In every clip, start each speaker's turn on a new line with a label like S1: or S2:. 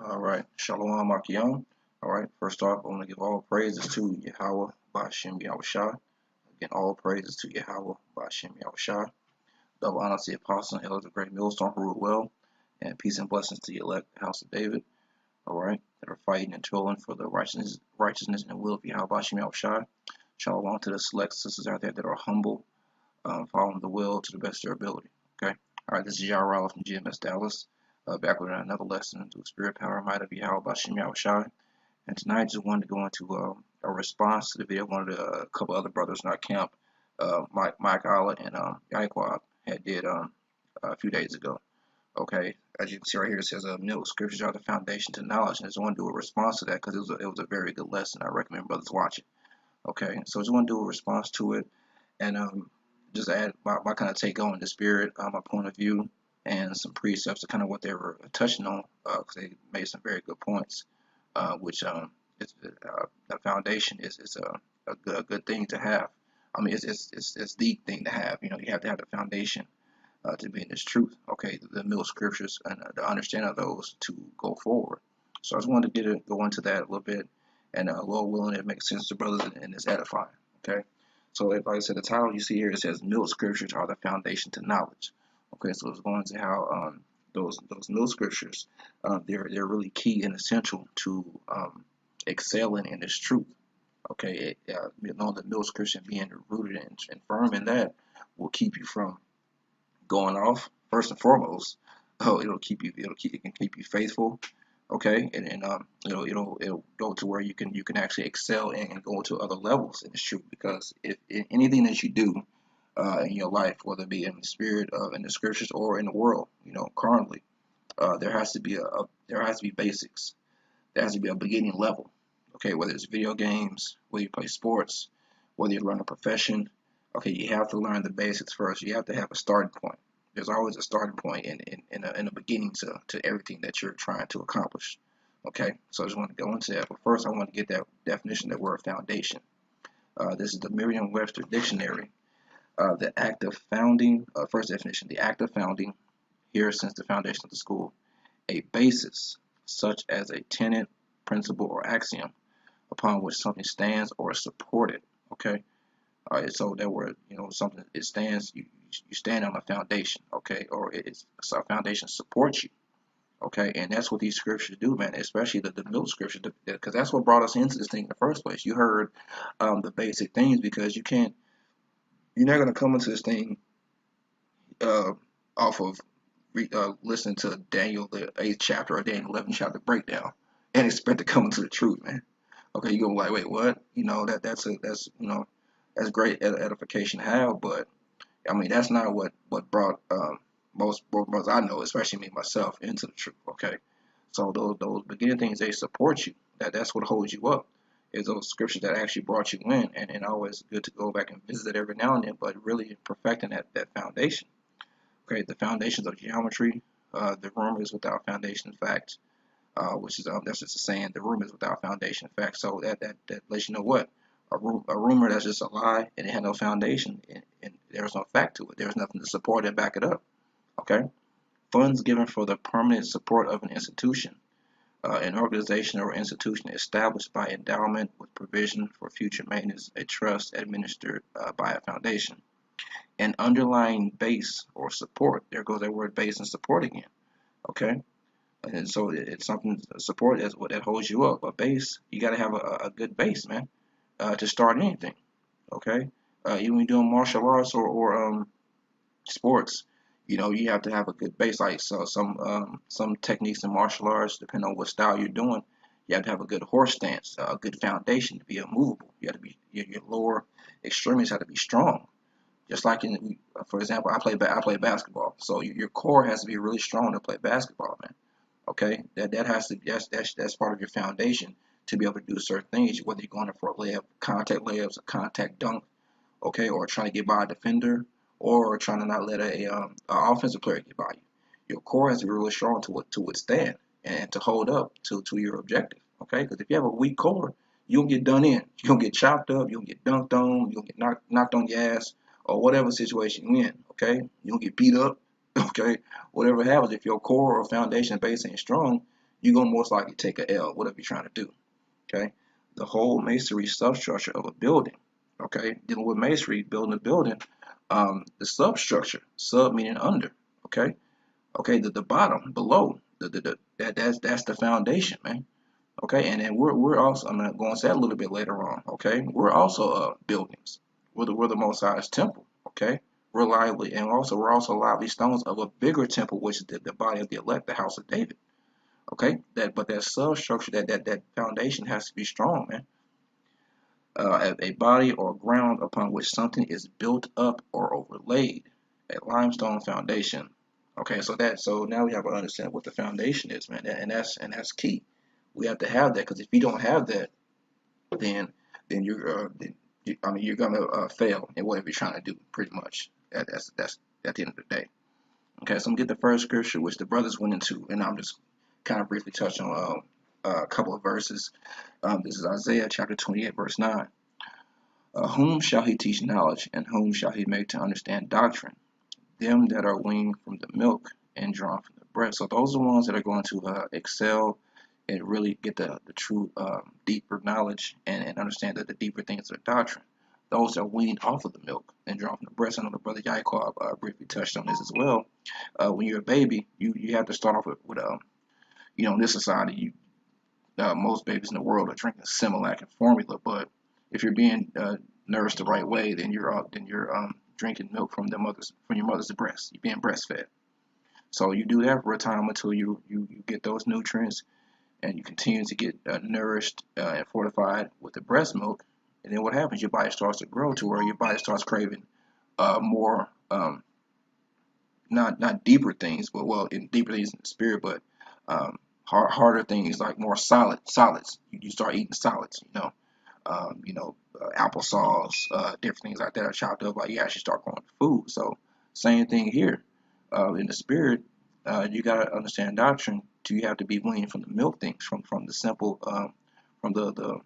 S1: All right, Shalom Akim. All right, first off, I want to give all praises to Yahweh Ba'ashem Yahushua. Again, all praises to Yahweh Ba'ashem Yahushua. Double honor to the apostle and elders of Great Millstone who ruled well, and peace and blessings to the elect house of David. All right, that are fighting and toiling for the righteousness and will of Yahweh Ba'ashem Yahushua. Shalom to the select sisters out there that are humble, following the will to the best of their ability. Okay, all right, this is Yahweh Ralph from GMS Dallas. Back with another lesson into the spirit, power, and might of Yahweh Ba'ashem Yahushua. And tonight, I just wanted to go into a response to the video one of a couple other brothers in our camp, Mike Allah and Yaiquab, had did a few days ago. Okay, as you can see right here, it says milk scriptures are the foundation to knowledge, and I just want to do a response to that because it was a very good lesson. I recommend brothers watch it. Okay, so I just want to do a response to it and just add my kind of take on the spirit, my point of view, and some precepts to kind of what they were touching on because they made some very good points. Which is the foundation is a good thing to have. I mean, it's the thing to have. You know, you have to have the foundation to be in this truth. Okay, the middle scriptures and the understanding of those to go forward. So I just wanted to go into that a little bit, and Lord willing, it makes sense to brothers and it's edifying. Okay, so like I said, the title you see here, it says middle scriptures are the foundation to knowledge. Okay, so it's going to how those middle scriptures they're really key and essential to excelling in this truth. Okay, you know, the middle scripture being rooted and firm in that will keep you from going off first and foremost. Oh, it can keep you faithful. Okay, and it'll go to where you can actually excel and go to other levels in this truth because if anything that you do in your life, whether it be in the spirit of in the scriptures or in the world, you know, currently, there has to be there has to be basics. There has to be a beginning level. Okay, whether it's video games, whether you play sports, whether you learn a profession. Okay, you have to learn the basics first. You have to have a starting point. There's always a starting point in a beginning to everything that you're trying to accomplish. Okay, so I just want to go into that. But first, I want to get that definition of the word foundation. This is the Merriam-Webster Dictionary. The act of founding, first definition, the act of founding, here since the foundation of the school, a basis such as a tenet, principle, or axiom upon which something stands or is supported. Okay, all right. So that word, you know, something it stands. You stand on a foundation. Okay, or it's a foundation supports you. Okay, and that's what these scriptures do, man. Especially the middle scripture, because that's what brought us into this thing in the first place. You heard the basic things because you're not gonna come into this thing off of listening to Daniel the 8th chapter or Daniel 11th chapter breakdown and expect to come into the truth, man. Okay, you're gonna be like, wait, what? You know that's you know that's great edification to have, but I mean that's not what brought most brothers I know, especially me myself, into the truth. Okay, so those beginning things they support you. That's what holds you up. Is those scriptures that actually brought you in, and always good to go back and visit it every now and then, but really perfecting that foundation. Okay, the foundations of geometry, the room is without foundation facts, which is that's just a saying. The room is without foundation facts. So that lets you know what a rumor that's just a lie and it had no foundation and there's no fact to it. There's nothing to support and back it up. Okay, funds given for the permanent support of an institution, an organization or institution established by endowment with provision for future maintenance, a trust administered by a foundation. An underlying base or support. There goes that word base and support again. Okay, and so it's something support is what that holds you up. A base, you got to have a good base, man, to start anything. Okay, even when you're doing martial arts or sports, you know you have to have a good base. Like so, some techniques in martial arts, depending on what style you're doing, you have to have a good horse stance, a good foundation to be immovable. You have to be your lower extremities have to be strong. Just like for example, I play basketball, so your core has to be really strong to play basketball, man. Okay, that has to that's part of your foundation to be able to do certain things. Whether you're going for a layup, contact layups, a contact dunk, okay, or trying to get by a defender, or trying to not let a offensive player get by you. Your core has to be really strong to withstand and to hold up to your objective. Okay, because if you have a weak core, you'll get done in. You'll get chopped up. You'll get dunked on. You'll get knocked on your ass or whatever situation you're in. Okay, you'll get beat up. Okay, whatever happens, if your core or foundation base ain't strong, you're gonna most likely take a L, whatever you're trying to do. Okay, the whole masonry substructure of a building. Okay, dealing with masonry, building a building, the substructure, sub meaning under. Okay, okay, the bottom, below, that's the foundation, man. Okay, and then we're also, I'm gonna go into that a little bit later on. Okay, we're also buildings. We're the Most High's temple. Okay, we're lively, and also we're also lively stones of a bigger temple, which is the body of the elect, the house of David. Okay, but that substructure, that foundation has to be strong, man. A body or ground upon which something is built up or overlaid, a limestone foundation. Okay, so now we have to understand what the foundation is, man, and that's key. We have to have that, because if you don't have that, then I mean, you're gonna fail in whatever you're trying to do, pretty much. That's at the end of the day. Okay, so I'm gonna get the first scripture which the brothers went into, and I'm just kind of briefly touch on a couple of verses. This is Isaiah chapter 28, verse 9. Whom shall he teach knowledge, and whom shall he make to understand doctrine? Them that are weaned from the milk and drawn from the breast. So those are the ones that are going to excel and really get the true deeper knowledge, and understand that the deeper things of doctrine. Those that are weaned off of the milk and drawn from the breast. I know the brother Yaakov briefly touched on this as well. When you're a baby, you have to start off with in this society, most babies in the world are drinking Similac and formula, but if you're being nourished the right way, then you're drinking milk from your mother's breast. You're being breastfed. So you do that for a time until you get those nutrients, and you continue to get nourished and fortified with the breast milk. And then what happens? Your body starts to grow to where your body starts craving more, not deeper things, but in deeper things in the spirit, but harder things, like more solids. You start eating solids, applesauce, different things like that are chopped up. Like you actually start going to food. So same thing here. In the spirit, you gotta understand doctrine. You have to be weaned from the milk things, from the simple, from the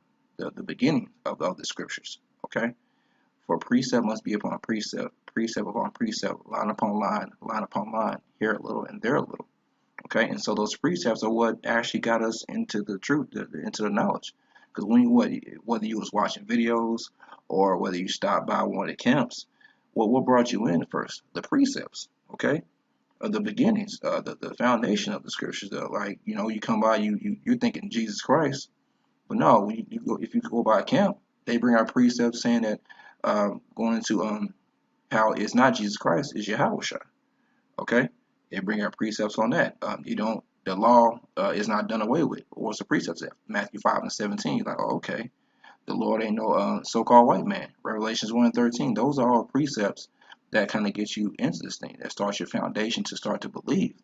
S1: beginning of the scriptures. Okay. For precept must be upon precept, precept upon precept, line upon line upon line, here a little and there a little. Okay, and so those precepts are what actually got us into the truth, into the knowledge. Because whether you was watching videos or whether you stopped by one of the camps, what brought you in first? The precepts, okay, the beginnings, the foundation of the scriptures. Like you come by, you're thinking Jesus Christ, but no, when you go, if you go by a camp, they bring out precepts saying that going into how it's not Jesus Christ, it's Yahweh. Okay, they bring out precepts on that. The law is not done away with. What's the precepts at? Matthew 5:17. You're like, oh, okay, the Lord ain't no so-called white man. Revelations 1:13. Those are all precepts that kind of get you into this thing. That starts your foundation to start to believe.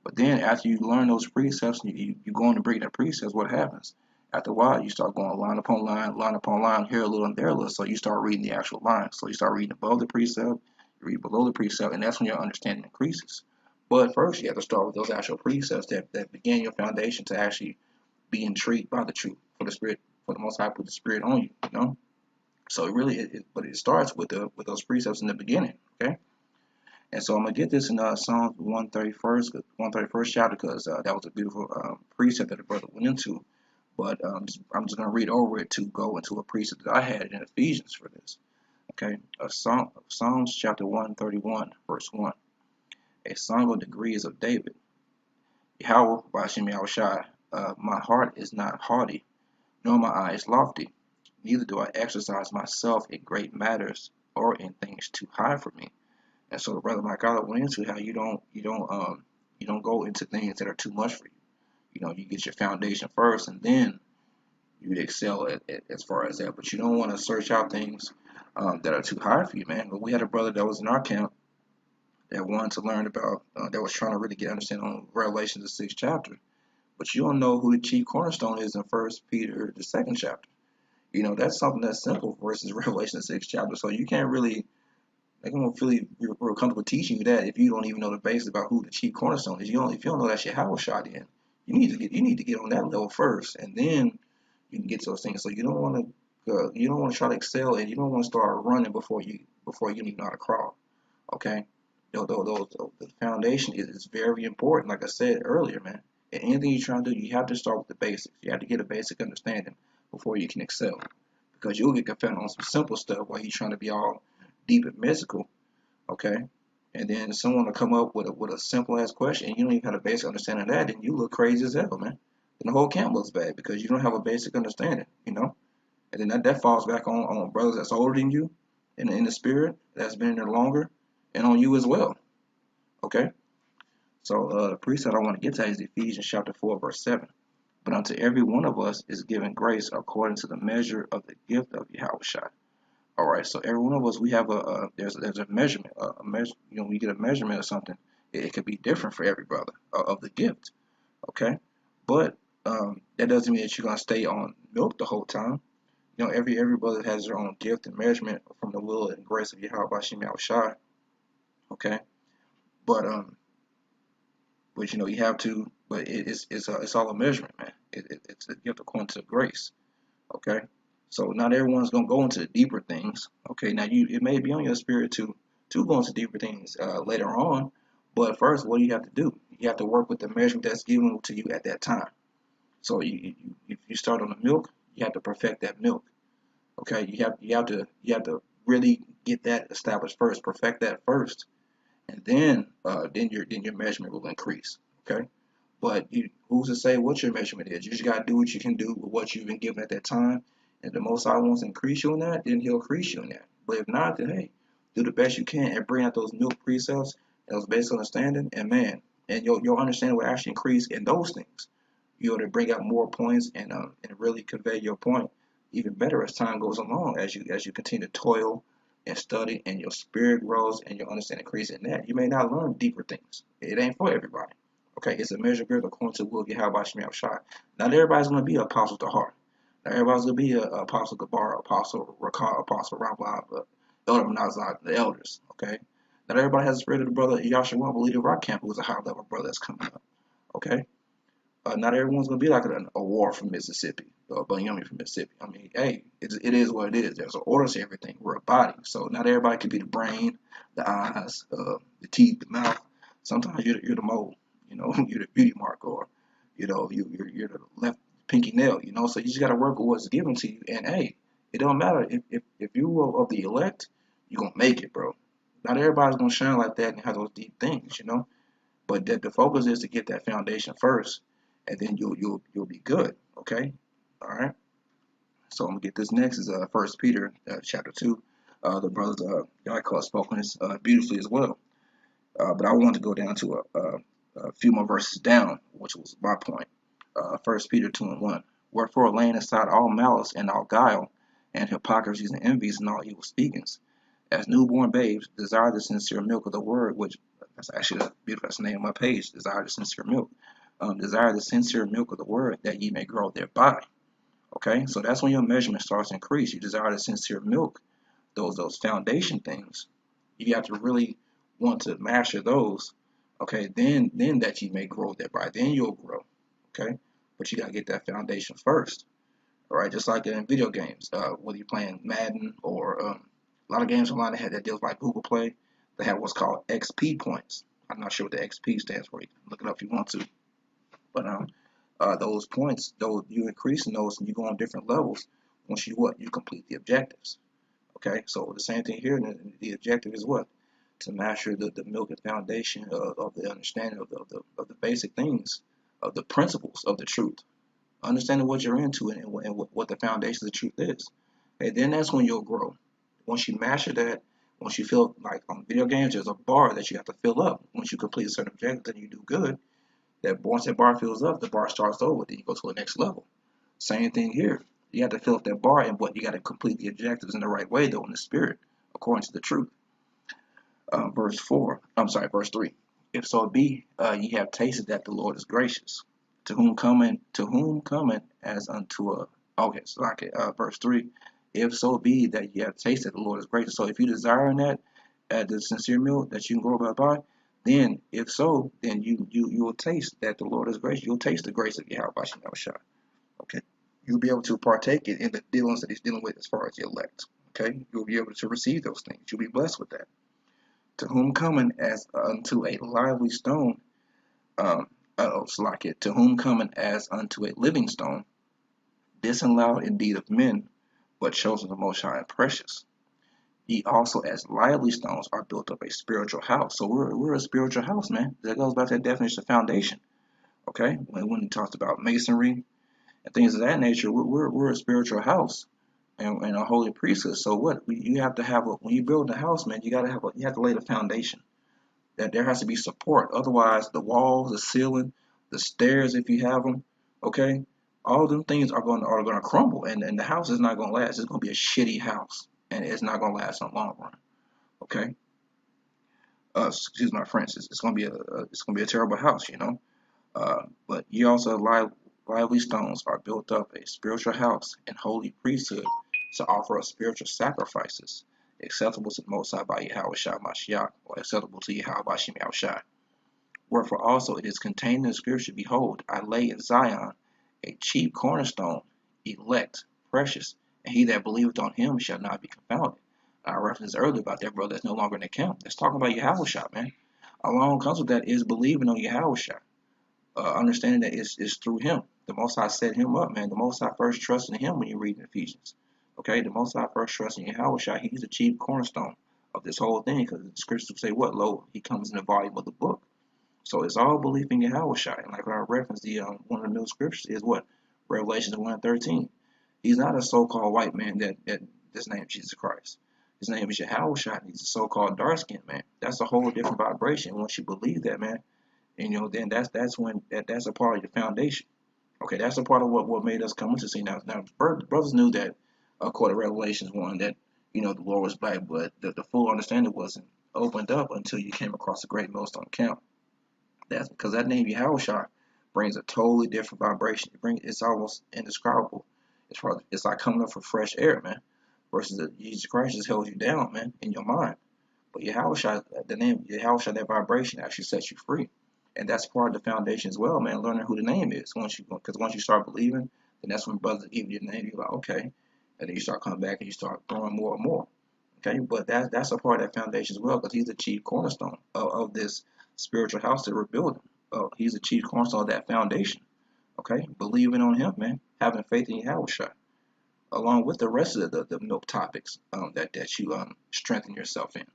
S1: But then after you learn those precepts, you go on to break that precepts. What happens? After a while, you start going line upon line, here a little and there a little. So you start reading the actual lines. So you start reading above the precept, you read below the precept, and that's when your understanding increases. But first, you have to start with those actual precepts that begin your foundation to actually be intrigued by the truth, for the Spirit, for the Most High put the Spirit on you. So but it starts with those precepts in the beginning. Okay. And so I'm gonna get this in Psalm 131st chapter, because that was a beautiful precept that the brother went into. But I'm just gonna read over it to go into a precept that I had in Ephesians for this. Okay, Psalms chapter 131, verse 1. A song of degrees of David. Yahweh Bashem Yahushai, my heart is not haughty, nor my eyes lofty, neither do I exercise myself in great matters or in things too high for me. And so the brother Michael went into how you don't go into things that are too much for you. You get your foundation first, and then you'd excel as far as that. But you don't want to search out things that are too high for you, man. But we had a brother that was in our camp that wanted to learn about, that was trying to really get understanding on Revelation, the 6th chapter. But you don't know who the chief cornerstone is in 1 Peter, the 2nd chapter. That's something that's simple versus Revelation, the 6th chapter. So you can't really, they won't feel real comfortable teaching you that if you don't even know the basics about who the chief cornerstone is. If you don't know that shit, how was shot in, you need to get on that level first, and then you can get to those things. So you don't want to try to excel, and you don't want to start running before you even know how to crawl. Okay, the foundation is very important. Like I said earlier, man. And anything you're trying to do, you have to start with the basics. You have to get a basic understanding before you can excel. Because you'll get confounded on some simple stuff while you're trying to be all deep and mystical, okay? And then someone will come up with a simple ass question, and you don't even have a basic understanding of that, then you look crazy as hell, man. And the whole camp looks bad because you don't have a basic understanding, you know? And then that falls back on brothers that's older than you in the spirit, that's been there longer, and on you as well, okay? So the precept I want to get to is Ephesians chapter 4, verse 7. But unto every one of us is given grace according to the measure of the gift of Yahushua. All right, so every one of us, we have there's a measurement, you know, we get a measurement of something. It could be different for every brother of the gift, okay? But that doesn't mean that you're gonna stay on milk the whole time. You know, every brother has their own gift and measurement from the will and grace of Yahweh Bashim Yahushua, okay? But you know, you have to, but it's all a measurement, man. It's a gift according to grace, okay? So not everyone's gonna go into the deeper things, okay? Now it may be on your spirit to go into deeper things later on, but first, what do you have to do? You have to work with the measurement that's given to you at that time. So if you start on the milk, you have to perfect that milk, okay? You have to really get that established first, perfect that first, and then your measurement will increase, okay? But who's to say what your measurement is? You just gotta do what you can do with what you've been given at that time. And if the Most High wants to increase you in that, then He'll increase you in that. But if not, then hey, do the best you can and bring out those milk precepts, those basic understanding, and man, and your understanding will actually increase in those things. You're able to bring out more points and really convey your point even better as time goes along, as you continue to toil and study, and your spirit grows and your understanding increases in that. You may not learn deeper things. It ain't for everybody. Okay, it's a measure of growth according to the will of Yahweh Shemiah Shai. Not everybody's going to be an apostle to heart. Not everybody's going to be an apostle Gabar, apostle Rakah, apostle Rabbi, elder Menazah, the elders. Okay, not everybody has the spirit of the brother Yahshua, believe Rock Camp, who is a high level brother that's coming up. Okay, not everyone's going to be like a war from Mississippi or Bunyami from Mississippi. I mean, hey, it is what it is. There's an order to everything. We're a body, so not everybody can be the brain, the eyes, the teeth, the mouth. Sometimes you're the mold. You know, you're the beauty mark, or you know, you're the left pinky nail. You know, so you just got to work with what's given to you. And hey, it don't matter if you are of the elect, you're gonna make it, bro. Not everybody's gonna shine like that and have those deep things, you know. But the focus is to get that foundation first, and then you'll be good. Okay, all right. So I'm gonna get this next is First Peter chapter 2. The brothers Yaakov spoken this beautifully as well. But I want to go down to a few more verses down, which was my point. First Peter 2:1. Wherefore, laying aside all malice and all guile, and hypocrisies and envies and all evil speakings, as newborn babes, desire the sincere milk of the word, which that's actually beautiful. That's the name of my page. Desire the sincere milk. Desire the sincere milk of the word, that ye may grow thereby. Okay, so that's when your measurement starts to increase. You desire the sincere milk, those foundation things. You have to really want to master those. Okay, then that you may grow thereby. Then you'll grow. Okay, but you gotta get that foundation first. All right, just like in video games, whether you're playing Madden or a lot of games online that had that deals like Google Play, they have what's called XP points. I'm not sure what the XP stands for. You can look it up if you want to. But those points, those you increasing those, and you go on different levels once you complete the objectives. Okay, so the same thing here. The objective is what? To master the milk and foundation of the understanding of the basic things, of the principles of the truth, understanding what you're into and what the foundation of the truth is. And then that's when you'll grow. Once you master that, once you feel like on video games, there's a bar that you have to fill up. Once you complete a certain objective and you do good, that once that bar fills up, the bar starts over. Then you go to the next level. Same thing here. You have to fill up that bar, and what you got to complete the objectives in the right way, though, in the spirit, according to the truth. Verse 3. If so be ye have tasted that the Lord is gracious, to whom cometh as unto a verse 3. If so be that ye have tasted the Lord is gracious. So if you desire in that the sincere milk that you can grow by, then if so, then you will taste that the Lord is gracious. You'll taste the grace of Yahweh Shah. Okay. You'll be able to partake in the dealings that he's dealing with as far as the elect. Okay. You'll be able to receive those things. You'll be blessed with that. To whom coming as unto a lively stone, Slack to whom coming as unto a living stone, disallowed indeed of men, but chosen of the Most High and precious. Ye also as lively stones are built up a spiritual house. So we're a spiritual house, man. That goes back to that definition of foundation. Okay, when he talks about masonry and things of that nature, we're a spiritual house and a holy priesthood. So what you have to have when you build a house, man, you have to lay the foundation. That there has to be support. Otherwise, the walls, the ceiling, the stairs, if you have them, okay, all them things are going to crumble, and the house is not going to last. It's going to be a shitty house, and it's not going to last in the long run. Okay, excuse my French. It's going to be a terrible house, you know. But ye also lively stones are built up a spiritual house and holy priesthood to offer up spiritual sacrifices acceptable to the Most High by Yahweh Shai Mashiach, or acceptable to Yahweh by Shem Shai. Wherefore also it is contained in the scripture, behold, I lay in Zion a chief cornerstone, elect, precious, and he that believeth on him shall not be confounded. I referenced earlier about that brother that's no longer in the camp. Let's talk about Yahweh Shai, man. Along comes with that is believing on Yahweh Shai. Understanding that it's through him. The Most High set him up, man. The Most High first trusted him when you read in Ephesians. Okay, the Most High first trusted in Yahweh Shai. He's the chief cornerstone of this whole thing, because the scriptures say what? Lo, he comes in the volume of the book. So it's all belief in Yahweh Shai. And like I referenced, one of the middle scriptures is what? Revelations 1:13. He's not a so-called white man that his name is Jesus Christ. His name is Yahweh Shai. He's a so-called dark-skinned man. That's a whole different vibration. Once you believe that, man, and then that's when that's a part of your foundation. Okay, that's a part of what made us come into see. Now brothers knew that according to Revelations 1 that the Lord was black, but the full understanding wasn't opened up until you came across the Great Millstone Camp. That's because that name Yahushua brings a totally different vibration. It's almost indescribable. It's like coming up from fresh air, man. Versus Jesus Christ just holds you down, man, in your mind. But Yahushua, the name Yahushua, that vibration actually sets you free, and that's part of the foundation as well, man. Learning who the name is because once you start believing, then that's when brothers give you the name. You're like, okay, and then you start coming back and you start throwing more and more. Okay, but that's a part of that foundation as well, because he's the chief cornerstone of this spiritual house that we're building. He's the chief cornerstone of that foundation. Okay, believing on him, man, having faith in Yahushua, along with the rest of the milk topics that you strengthen yourself in.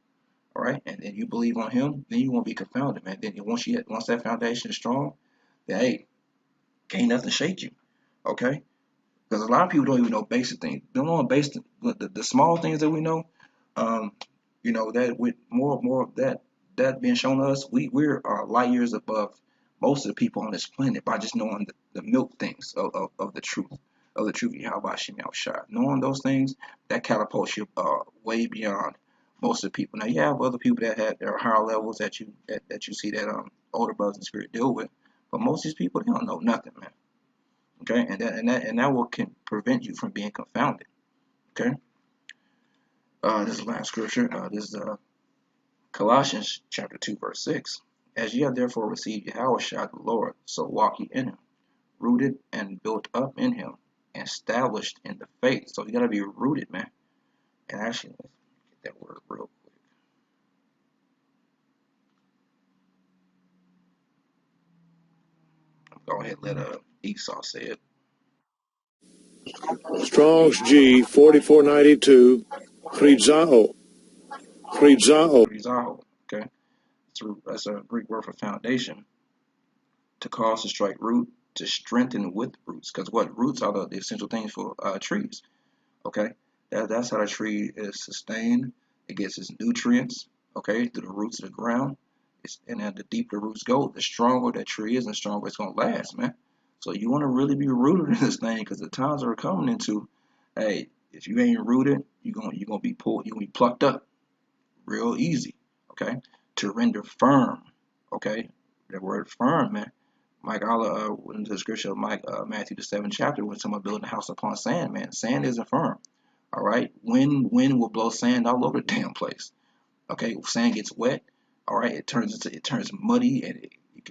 S1: All right, and then you believe on him, then you won't be confounded, man. Then once that foundation is strong, then hey, can't nothing shake you. Okay, because a lot of people don't even know basic things. They don't know basic the small things that we know. Um, that with more of that being shown to us, we're light years above most of the people on this planet by just knowing the milk things of the truth Yahweh Shem Shai. Knowing those things, that catapults you way beyond most of the people. Now you have other people that are higher levels that you see that older brothers in spirit deal with, but most of these people, they don't know nothing, man. Okay, and that will can prevent you from being confounded. Okay, this is the last scripture. This is Colossians chapter 2, verse 6. As ye have therefore received Yahushua the Lord, so walk ye in him, rooted and built up in him, and established in the faith. So you gotta be rooted, man. And actually, let's get that word real quick. Go ahead, let Esau say it.
S2: Strong's G 4492, Chrizao.
S1: Rizal, okay? That's a Greek word for foundation. To cause to strike root, to strengthen with roots. Because what roots are the essential things for trees. Okay, that's how the tree is sustained. It gets its nutrients, okay, through the roots of the ground. And then the deeper the roots go, the stronger that tree is, and the stronger it's gonna last, man. So you want to really be rooted in this thing, because the times are coming into, hey, if you ain't rooted, you're gonna be pulled, you're gonna be plucked up real easy, okay. To render firm, okay. That word firm, man. Mike Allah went into the scripture of Matthew the 7th chapter when someone building a house upon sand, man. Sand isn't firm. All right, wind will blow sand all over the damn place. Okay, if sand gets wet, all right, it turns muddy, and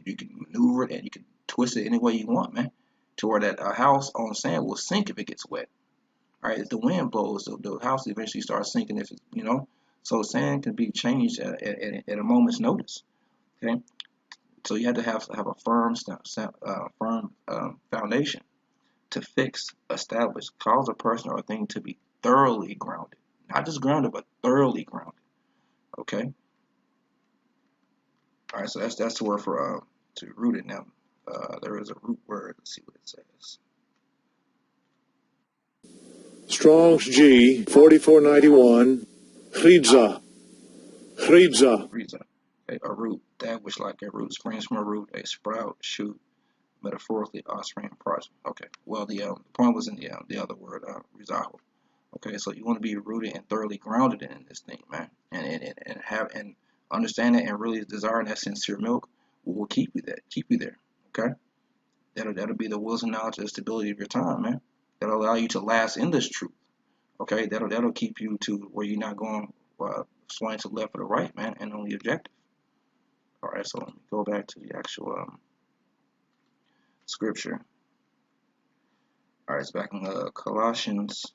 S1: you can maneuver it and you can twist it any way you want, man. To where that house on sand will sink if it gets wet. All right, if the wind blows, the house eventually starts sinking. If so sand can be changed at a moment's notice. Okay, So you have to have a firm foundation to fix, establish, cause a person or a thing to be thoroughly grounded. Not just grounded, but thoroughly grounded. Okay? All right, so that's the word for to root it now. There is a root word. Let's see what it says.
S2: Strong's G 4491. Chridza. Chridza.
S1: Rhiza. Okay, a root, that which like a root springs from a root, a sprout, shoot, metaphorically offspring, progeny. Okay, well the point was in the other word, rizaho. Okay, so you want to be rooted and thoroughly grounded in this thing, man, and have and understand it and really desiring that sincere milk will keep you there. Okay, that'll be the wisdom, knowledge, and stability of your time, man. That'll allow you to last in this truth. Okay, that'll keep you to where you're not going swaying to the left or the right, man, and on the objective. All right, so let me go back to the actual scripture. All right, it's back in Colossians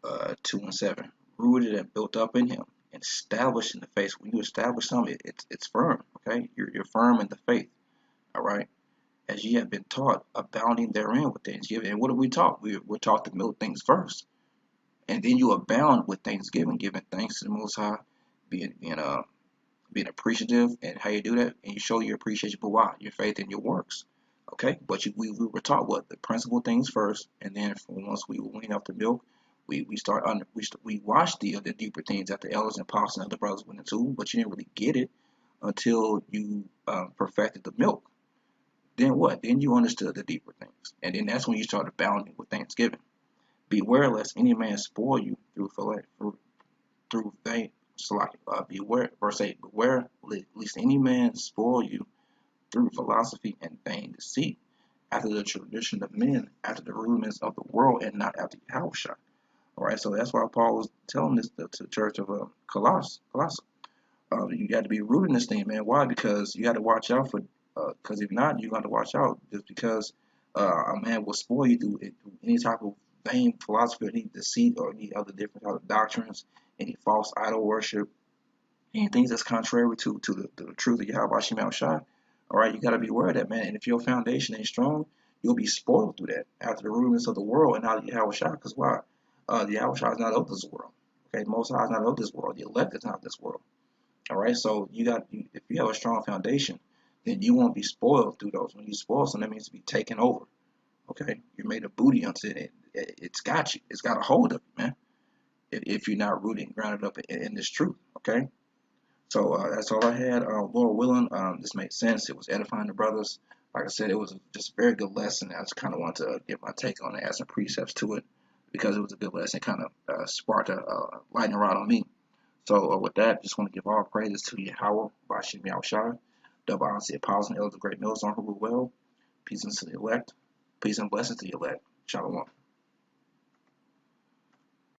S1: 2:7. Rooted and built up in Him, and established in the faith. When you establish something, it's firm. Okay, you're firm in the faith. All right, as ye have been taught, abounding therein with thanksgiving. And what are we taught? We're taught to build things first, and then you abound with thanksgiving, giving thanks to the Most High, being appreciative, and how you do that, and you show your appreciation for why your faith and your works. Okay, but we were taught what the principal things first, and then once we wean off the milk, we watched the deeper things that the elders and apostles and other brothers went into, but you didn't really get it until you perfected the milk. Then what? Then you understood the deeper things, and then that's when you started abounding with thanksgiving. Beware lest any man spoil you through vain. Beware, verse 8. Beware lest any man spoil you through philosophy and vain deceit, after the tradition of men, after the rudiments of the world, and not after Yahushua. All right, so that's why Paul was telling this to the church of Colossus. You got to be rooted in this thing, man. Why? Because you got to watch out for. Because if not, you got to watch out. Just because a man will spoil you through any type of vain philosophy, or any deceit, or any other different type of doctrines, any false idol worship, any things that's contrary to the truth of Yahweh Shema Shai. All right, you got to be aware of that, man. And if your foundation ain't strong, you'll be spoiled through that after the rudiments of the world and not Yahweh Shai. Because why? The Yahweh Shai is not of this world. Okay, the Most High is not of this world. The elect is not of this world. All right, so if you have a strong foundation, then you won't be spoiled through those. When you spoil something, that means to be taken over. Okay, you're made a booty unto it. It's got you. It's got a hold of you, man. If you're not rooted and grounded up in this truth. Okay. So that's all I had. Lord willing, this made sense. It was edifying the brothers. Like I said, it was just a very good lesson. I just kind of wanted to give my take on it, add some precepts to it, because it was a good lesson. It kind of sparked a lightning rod on me. So with that, just want to give all praises to Yahweh, Bashim Yahushua, double honor to the apostles and elders of great millstone who rule well. Peace and to the elect. Peace and blessings to the elect. Shalom.